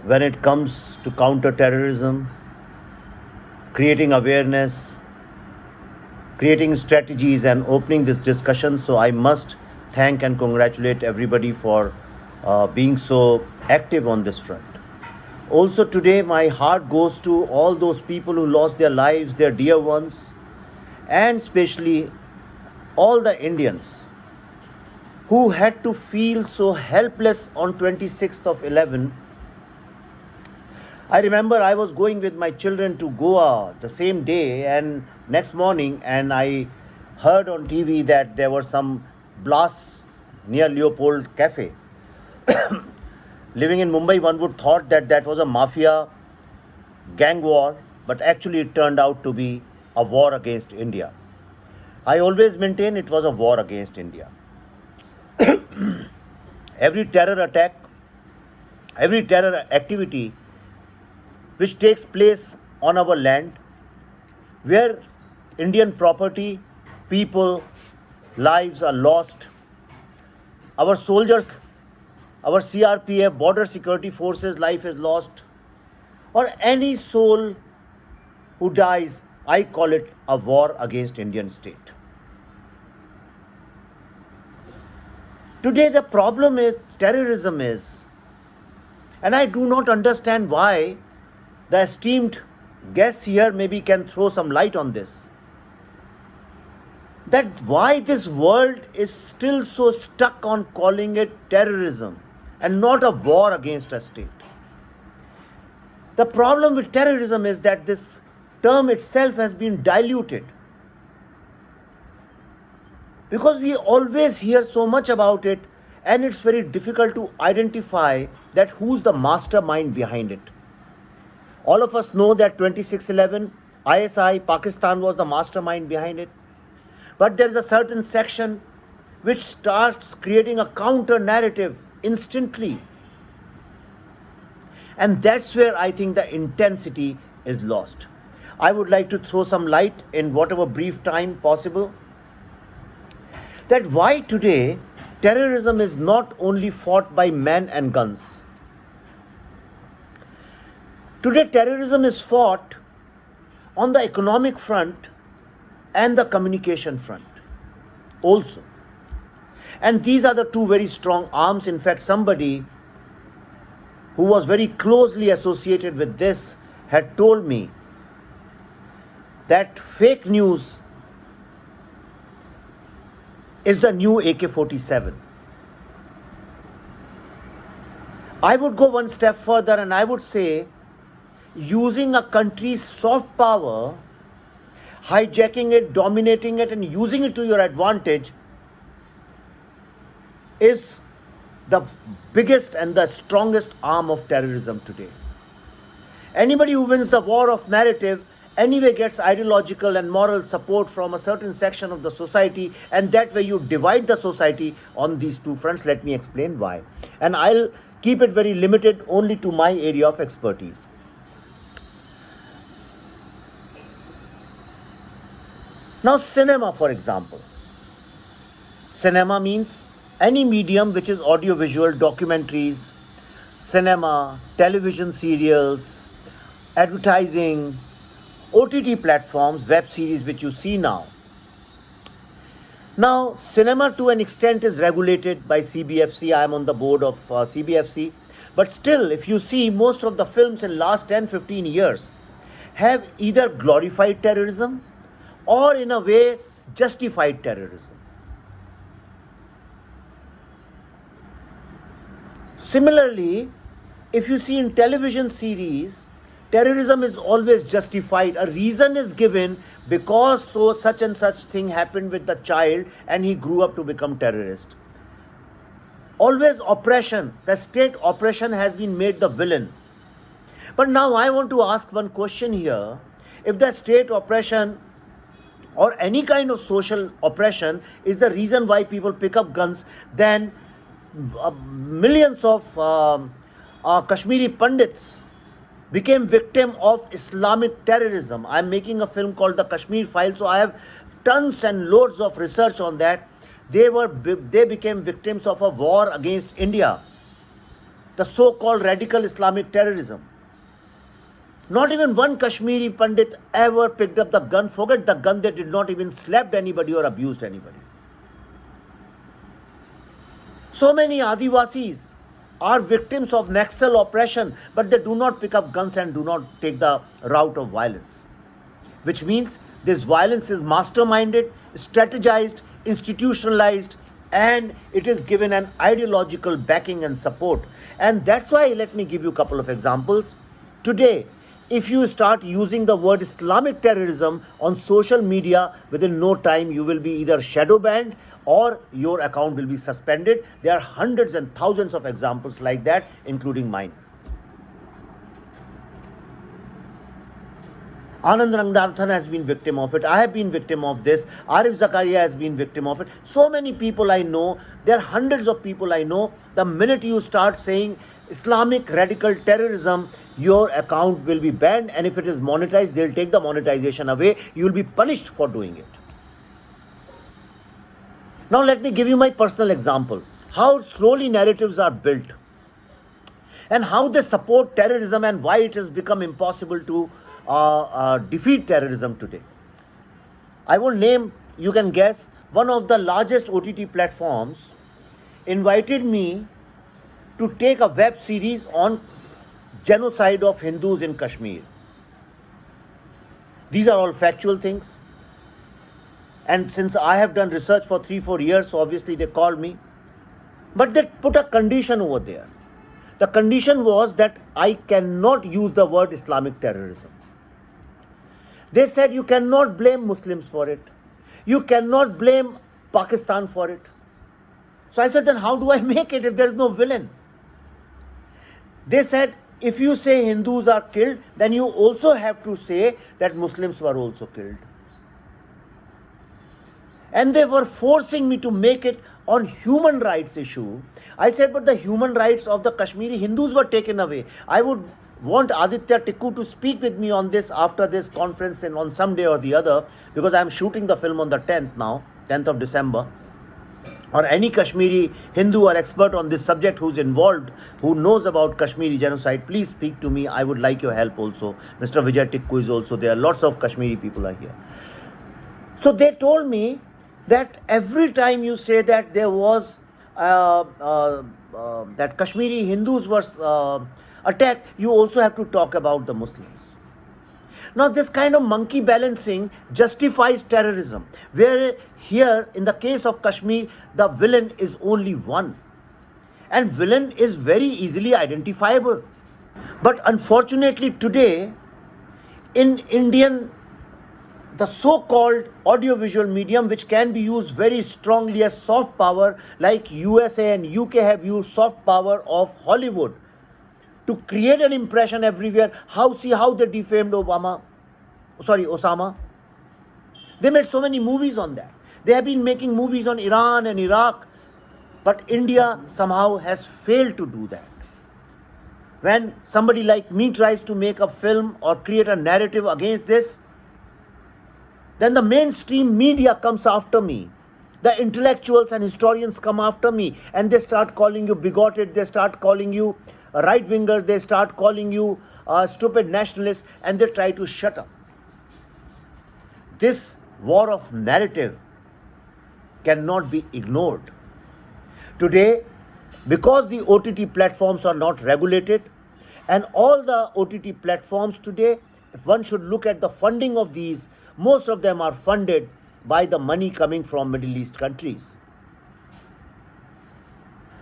when it comes to counter-terrorism, creating awareness, creating strategies and opening this discussion. So I must thank and congratulate everybody for being so active on this front. Also today my heart goes to all those people who lost their lives, their dear ones, and especially all the Indians who had to feel so helpless on 26th of 11. I remember I was going with my children to Goa the same day and next morning, and I heard on TV that there were some blasts near Leopold Cafe. Living in Mumbai, one would thought that that was a mafia gang war, but actually it turned out to be a war against India. I always maintain it was a war against India. Every terror attack, every terror activity which takes place on our land, where Indian property, people, lives are lost, our soldiers, our CRPF, border security forces life is lost, or any soul who dies, I call it a war against Indian state. Today the problem is terrorism is, and I do not understand why the esteemed guests here maybe can throw some light on this, that why this world is still so stuck on calling it terrorism and not a war against a state. The problem with terrorism is that this term itself has been diluted, because we always hear so much about it and it's very difficult to identify that who's the mastermind behind it. All of us know that 2611 ISI Pakistan was the mastermind behind it, but there is a certain section which starts creating a counter narrative instantly, and that's where I think the intensity is lost. I would like to throw some light in whatever brief time possible, that why today terrorism is not only fought by men and guns. Today terrorism is fought on the economic front and the communication front also. And these are the two very strong arms. In fact, somebody who was very closely associated with this had told me that fake news is the new AK-47. I would go one step further and I would say using a country's soft power, hijacking it, dominating it, and using it to your advantage is the biggest and the strongest arm of terrorism today. Anybody who wins the war of narrative anyway gets ideological and moral support from a certain section of the society, and that way you divide the society on these two fronts. Let me explain why. And I'll keep it very limited only to my area of expertise. Now, cinema, for example. Cinema means any medium which is audiovisual, documentaries, cinema, television serials, advertising, OTT platforms, web series which you see now. Now, cinema to an extent is regulated by CBFC. I am on the board of CBFC. But still, if you see, most of the films in last 10-15 years have either glorified terrorism or in a way justified terrorism. Similarly, if you see in television series, terrorism is always justified. A reason is given because so such and such thing happened with the child and he grew up to become terrorist. Always oppression, the state oppression has been made the villain. But now I want to ask one question here. If the state oppression or any kind of social oppression is the reason why people pick up guns, then millions of Kashmiri Pandits became victim of Islamic terrorism. I am making a film called The Kashmir File, so I have tons and loads of research on that. They became victims of a war against India. the so-called radical Islamic terrorism. Not even one Kashmiri Pandit ever picked up the gun. Forget the gun, they did not even slapped anybody or abused anybody. So many Adivasis are victims of Naxal oppression, but they do not pick up guns and do not take the route of violence. Which means this violence is masterminded, strategized, institutionalized, and it is given an ideological backing and support. And that's why, let me give you a couple of examples. Today, if you start using the word Islamic terrorism on social media, within no time you will be either shadow banned or your account will be suspended. There are hundreds and thousands of examples like that, including mine. Anand Rangnathan has been victim of it. I have been victim of this. Arif Zakaria has been victim of it. So many people I know. There are hundreds of people I know. The minute you start saying Islamic radical terrorism, your account will be banned, and if it is monetized, they'll take the monetization away. You will be punished for doing it. Now let me give you my personal example. How slowly narratives are built and how they support terrorism and why it has become impossible to defeat terrorism today. I will name, you can guess, one of the largest OTT platforms invited me to take a web series on genocide of Hindus in Kashmir. These are all factual things. And since I have done research for 3-4 years, so obviously they called me. But they put a condition over there. The condition was that I cannot use the word Islamic terrorism. They said you cannot blame Muslims for it. You cannot blame Pakistan for it. So I said, then how do I make it if there is no villain? They said, if you say Hindus are killed, then you also have to say that Muslims were also killed. And they were forcing me to make it on human rights issue. I said, but the human rights of the Kashmiri Hindus were taken away. I would want Aditya Tikku to speak with me on this after this conference and on some day or the other, because I am shooting the film on the 10th now, 10th of December. Or any Kashmiri Hindu or expert on this subject who's involved, who knows about Kashmiri genocide, please speak to me. I would like your help also. Mr. Vijay Tikku is also there. Lots of Kashmiri people are here. So they told me that every time you say that there was that Kashmiri Hindus were attacked, you also have to talk about the Muslims. Now this kind of monkey balancing justifies terrorism, where here in the case of Kashmir, the villain is only one. And villain is very easily identifiable. But unfortunately today, in Indian, the so-called audiovisual medium, which can be used very strongly as soft power, like USA and UK have used soft power of Hollywood to create an impression everywhere. See how they defamed Osama. They made so many movies on that. They have been making movies on Iran and Iraq, but India somehow has failed to do that. When somebody like me tries to make a film or create a narrative against this, then the mainstream media comes after me. The intellectuals and historians come after me, and they start calling you bigoted, they start calling you right-wingers, they start calling you stupid nationalists, and they try to shut up. This war of narrative cannot be ignored. Today, because the OTT platforms are not regulated, and all the OTT platforms today, if one should look at the funding of these, most of them are funded by the money coming from Middle East countries.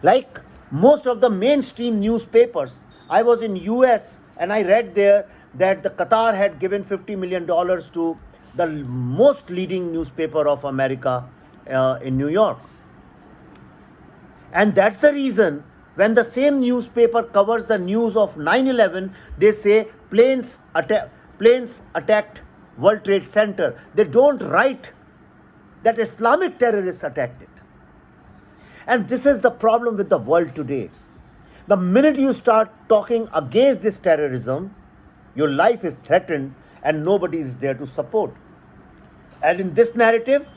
Like most of the mainstream newspapers, I was in US and I read there that the Qatar had given $50 million to the most leading newspaper of America in New York. And that's the reason when the same newspaper covers the news of 9/11, they say planes attacked World Trade Center. They don't write that Islamic terrorists attacked it. And this is the problem with the world today. The minute you start talking against this terrorism, your life is threatened and nobody is there to support. And in this narrative,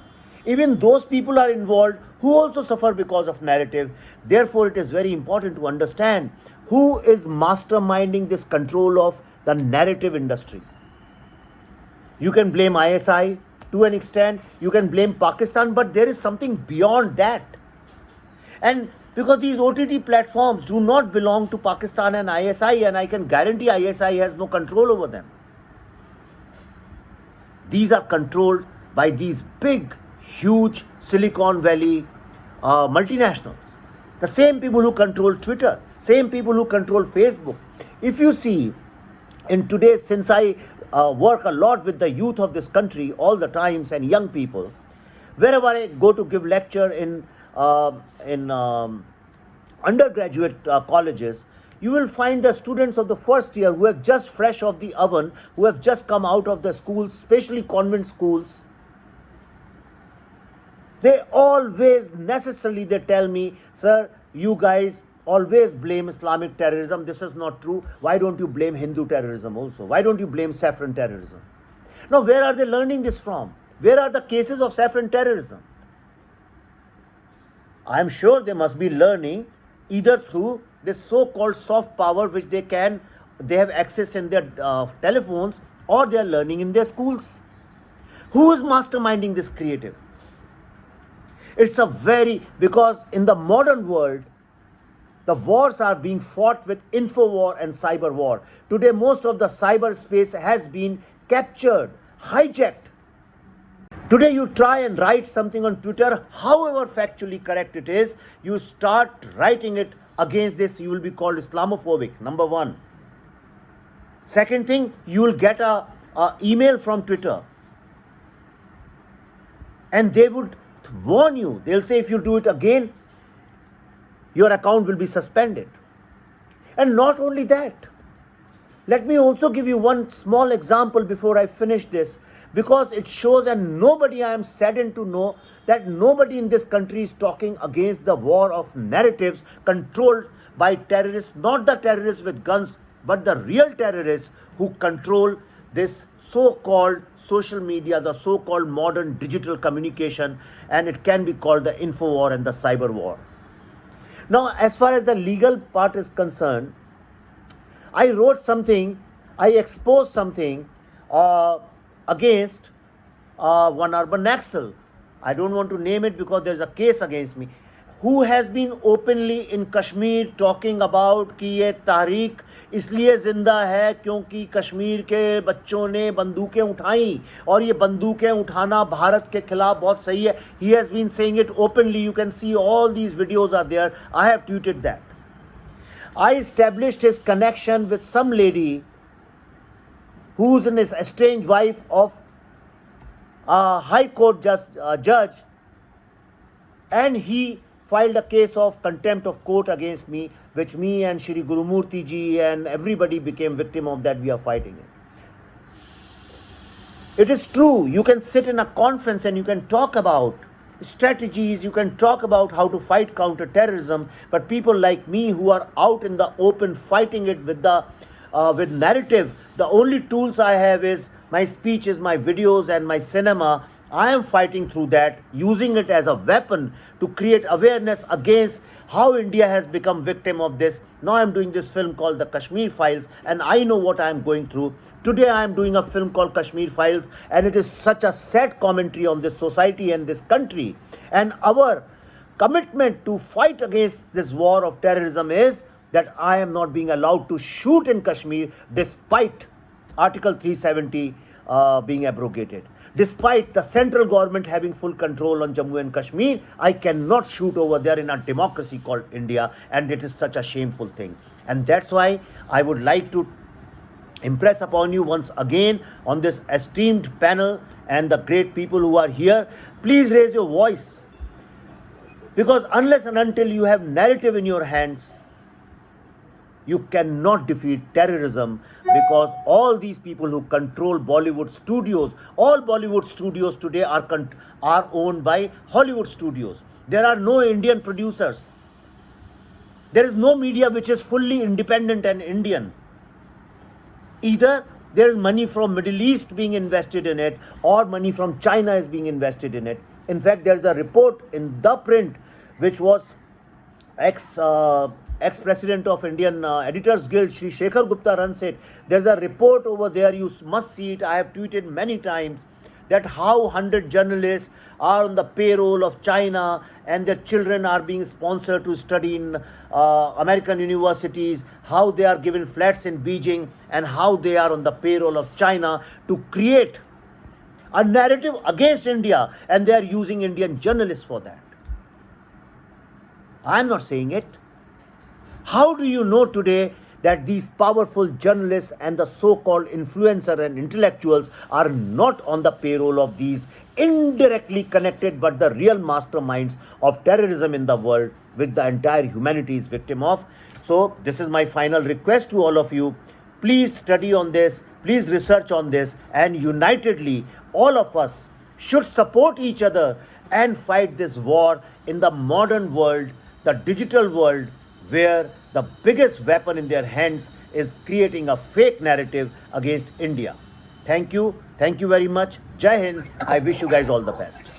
even those people are involved who also suffer because of narrative. Therefore, it is very important to understand Who is masterminding this control of the narrative industry? You can blame ISI to an extent, you can blame Pakistan, but there is something beyond that. And because these OTT platforms do not belong to Pakistan and ISI, and I can guarantee ISI has no control over them. These are controlled by these big, huge Silicon Valley multinationals. The same people who control Twitter, same people who control Facebook. If you see, in today's, since I work a lot with the youth of this country all the times and young people, wherever I go to give lecture in undergraduate colleges, you will find the students of the first year who have just fresh off the oven, who have just come out of the schools, especially convent schools. They always necessarily they tell me, sir, you guys always blame Islamic terrorism. This is not true. Why don't you blame Hindu terrorism also? Why don't you blame saffron terrorism? Now, where are they learning this from? Where are the cases of saffron terrorism? I am sure they must be learning either through this so-called soft power which they have access in their telephones, or they are learning in their schools. Who is masterminding this creative? It's because in the modern world, the wars are being fought with info war and cyber war. Today, most of the cyberspace has been captured, hijacked. Today, you try and write something on Twitter, however factually correct it is, you start writing it against this, you will be called Islamophobic, number one. Second thing, you will get a email from Twitter, and they would warn you. They'll say if you do it again, your account will be suspended. And not only that, let me also give you one small example before I finish this, because it shows, and I am saddened to know that nobody in this country is talking against the war of narratives controlled by terrorists, not the terrorists with guns, but the real terrorists who control this so-called social media, the so-called modern digital communication, and it can be called the info war and the cyber war. Now, as far as the legal part is concerned, I wrote something, I exposed something against one urban naxal. I don't want to name it because there's a case against me, who has been openly in Kashmir talking about कि ये तहरीक इसलिए ज़िंदा है क्योंकि कश्मीर के बच्चों ने बंदूकें उठाई और ये बंदूकें उठाना भारत के खिलाफ बहुत सही है. He has been saying it openly. You can see all these videos are there. I have tweeted that. I established his connection with some lady who's an estranged wife of a High Court judge, and he filed a case of contempt of court against me, which me and Shri Gurumurti ji and everybody became victim of that. We are fighting it. It is true, you can sit in a conference and you can talk about strategies, you can talk about how to fight counter-terrorism, but people like me who are out in the open fighting it with narrative, the only tools I have is my speeches, my videos and my cinema. I am fighting through that, using it as a weapon to create awareness against how India has become victim of this. Now I am doing this film called The Kashmir Files, and I know what I am going through. Today I am doing a film called Kashmir Files, and it is such a sad commentary on this society and this country. And our commitment to fight against this war of terrorism is that I am not being allowed to shoot in Kashmir despite Article 370 being abrogated. Despite the central government having full control on Jammu and Kashmir, I cannot shoot over there in a democracy called India, and it is such a shameful thing. And that's why I would like to impress upon you once again on this esteemed panel and the great people who are here, please raise your voice. Because unless and until you have narrative in your hands, you cannot defeat terrorism, because all these people who control Bollywood studios, all Bollywood studios today are owned by Hollywood studios. There are no Indian producers. There is no media which is fully independent and Indian. Either there is money from Middle East being invested in it, or money from China is being invested in it. In fact, there is a report in The Print which was ex-president of Indian Editors Guild, Shri Shekhar Gupta, runs it. There's a report over there, you must see it. I have tweeted many times that how 100 journalists are on the payroll of China and their children are being sponsored to study in American universities, how they are given flats in Beijing, and how they are on the payroll of China to create a narrative against India, and they are using Indian journalists for that. I am not saying it. How do you know today that these powerful journalists and the so-called influencer and intellectuals are not on the payroll of these indirectly connected but the real masterminds of terrorism in the world, which the entire humanity is victim of? So this is my final request to all of you. Please study on this, please research on this, and unitedly all of us should support each other and fight this war in the modern world, the digital world, where the biggest weapon in their hands is creating a fake narrative against India. Thank you. Thank you very much. Jai Hind. I wish you guys all the best.